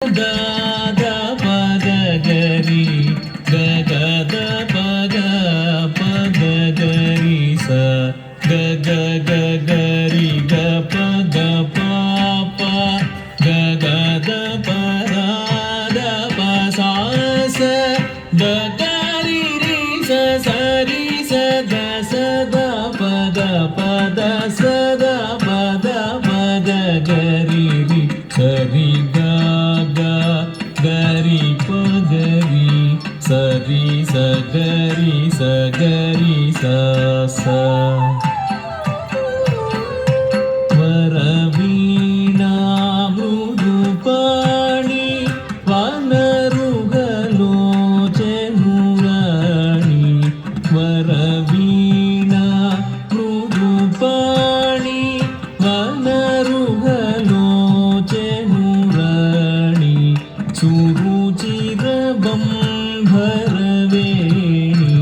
गा गा प ग ग रि ग ग द प ग प ग ग रि स ग ग ग ग रि ग प ग प प ग ग द प रा द प सा स ग ग रि रि स स रि स ग स द प ग प द स द प द प ग ग रि रि स रि ग गरी प गरी सरी स गरी स गरी स स वरवीणा मृदुपाणि वानरुगलोचनुराणि वरवीणा मृदुपाणि वानरुगलोचनुराणि सुरुचिरबंभरवेणि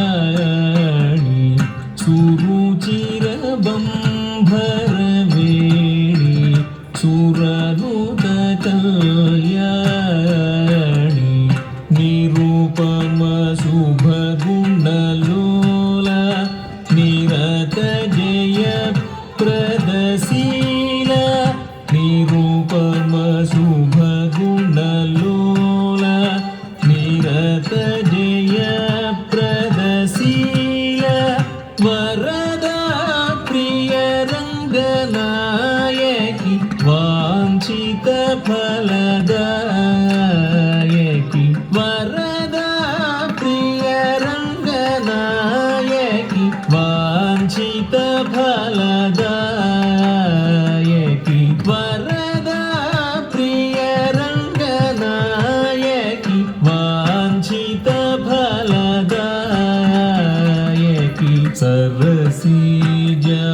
सुरनुतकल्याणि सुरुचिरबंभरवेणि सुरनुतकल्याणि निरुपमशुभगुणलोला निरतजयप्रदशीला निरुपमशुभगुणलोला निरतजयप्रदशीला वरदा प्रियरङ्गनायकि वाञ्छितफलदायकि वरदा प्रियरङ्गनायकि वाञ्छितफलदायकि वरदा प्रियरङ्गनायकि वाञ्छितफलदायकि सरसिजा